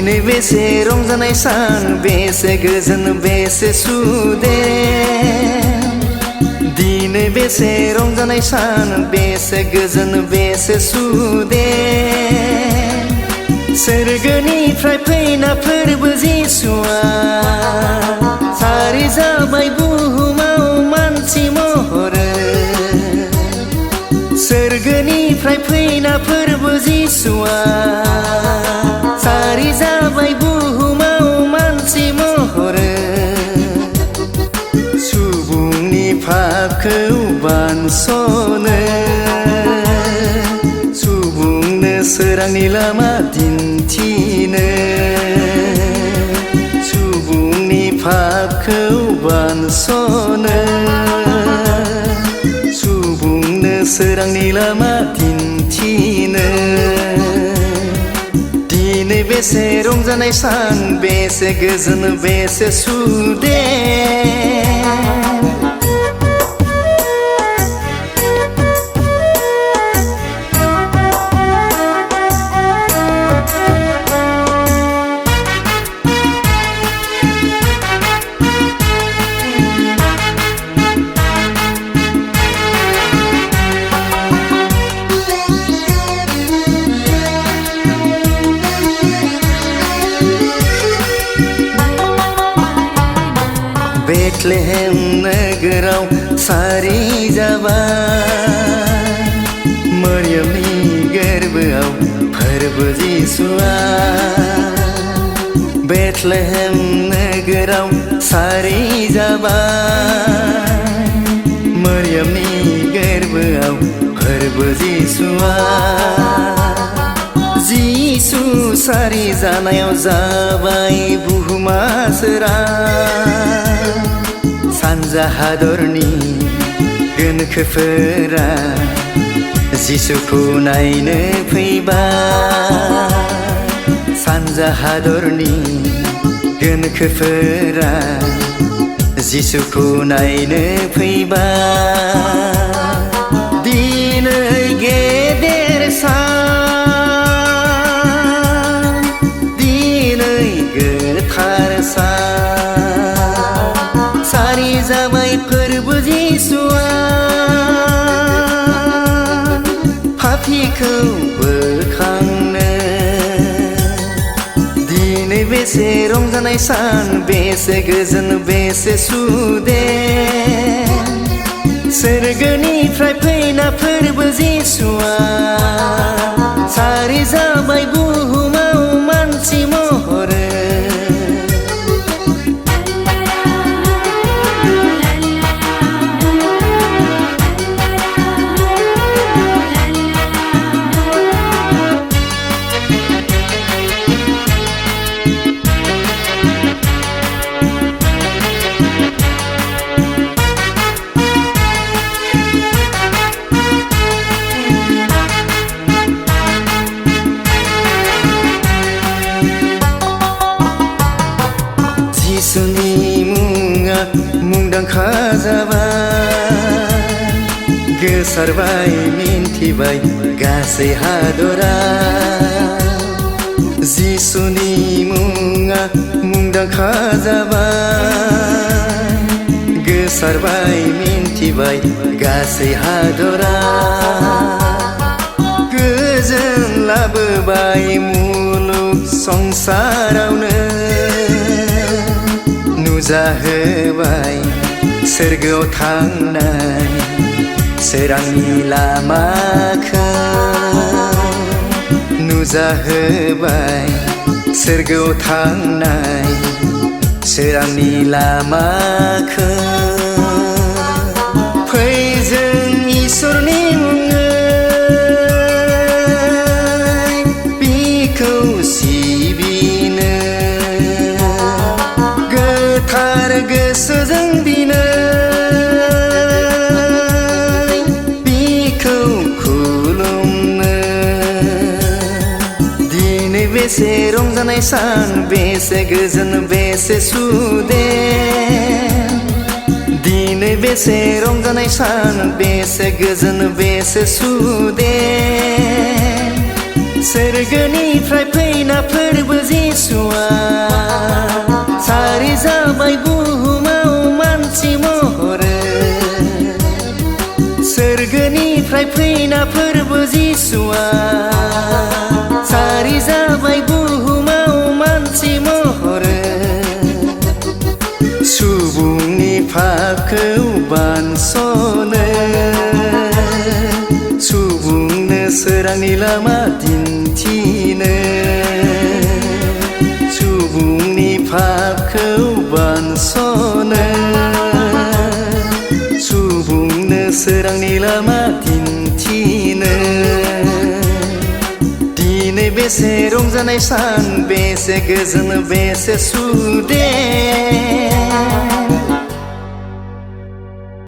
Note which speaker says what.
Speaker 1: दिनै बेसे रंजानाय सान बेसे गोजोन बेसे सुदेम दिनै बेसे रंजानाय सान बेसे गोजोन बेसे सुदेम सोरगोनिफ्राय फैना फोरबो जिसुआ सारि जाबाय बुहुमाव मानसि महरै सोरगोनिफ्राय फैना फोरबो जिसुआ सारि जाबाय बुहुमाव मानसि महरै सुबुंनि पापखौ बानस'नो सुबुंनो सोरांनि लामा दिन्थिनो सुबुंनि पापखौ बानस'नो सुबुंनो सोरांनि लामा दिन्थिनो दिनै बेसे रंजानाय सान बेसे गोजोन बेसे सुदेम बेथलेहेम नोगोराव सारि जाबाय मरियमनि गोरबोआव फोरबो जिसुआ बेथलेहेम नोगोराव सारि जाबाय मरियमनि गोरबोआव फोरबो जिसुआ जिसु सारि जानायाव जाबाय बुहुमा सोरां सानजा हादरनि गोनोखोफोरा जिसुखौ नायनो फैबाय सानजा हादरनि गोनोखोफोरा जिसुखौ नायनो फैबाय दिनै गेदेर सान दिनै गोथार सान सारि जाबाय फोरबो जिसुआ पापीखौ बोखांनो दिनै बेसे रंजानाय सान बेसे गोजोन बेसे सुदेम सोरगोनिफ्राय फैना फोरबो जिसुआ सारि जाबाय बुहुमाव मानसि महरै जिसुनि मुङा मुंदांखा जाबाय गोसारबाय मिन्थिबाय गासै हादरा जिसुनि मुङा मुंदांखा जाबाय गोसारबाय मिन्थिबाय गासै हादरा गोजोन लाबोबाय मुलुग संसारावनो नुजाहोबाय सोरगोआव थांनाय सोरांनि लामाखौ नुजाहोबाय सोरगोआव थांनाय सोरांनि लामाखौ फै जों इसोरनि मुङै बिखौ सिबिनो गोथार गोसोजों दिनै बिखौ खुलुमनो दिनै बेसे रंजानाय सान बेसे गोजोन बेसे सुदेम दिनै बेसे रंजानाय सान बेसे गोजोन बेसे सुदेम सोरगोनिफ्राय फैना फोरबो जिसु सोरांनि लामा दिन्थिनो सुबुंनि पापखौ बानस'नो सुबुंनो सोरांनि लामा दिन्थिनो दिनै बेसे रंजानाय सान बेसे गोजोन बेसे सुदेम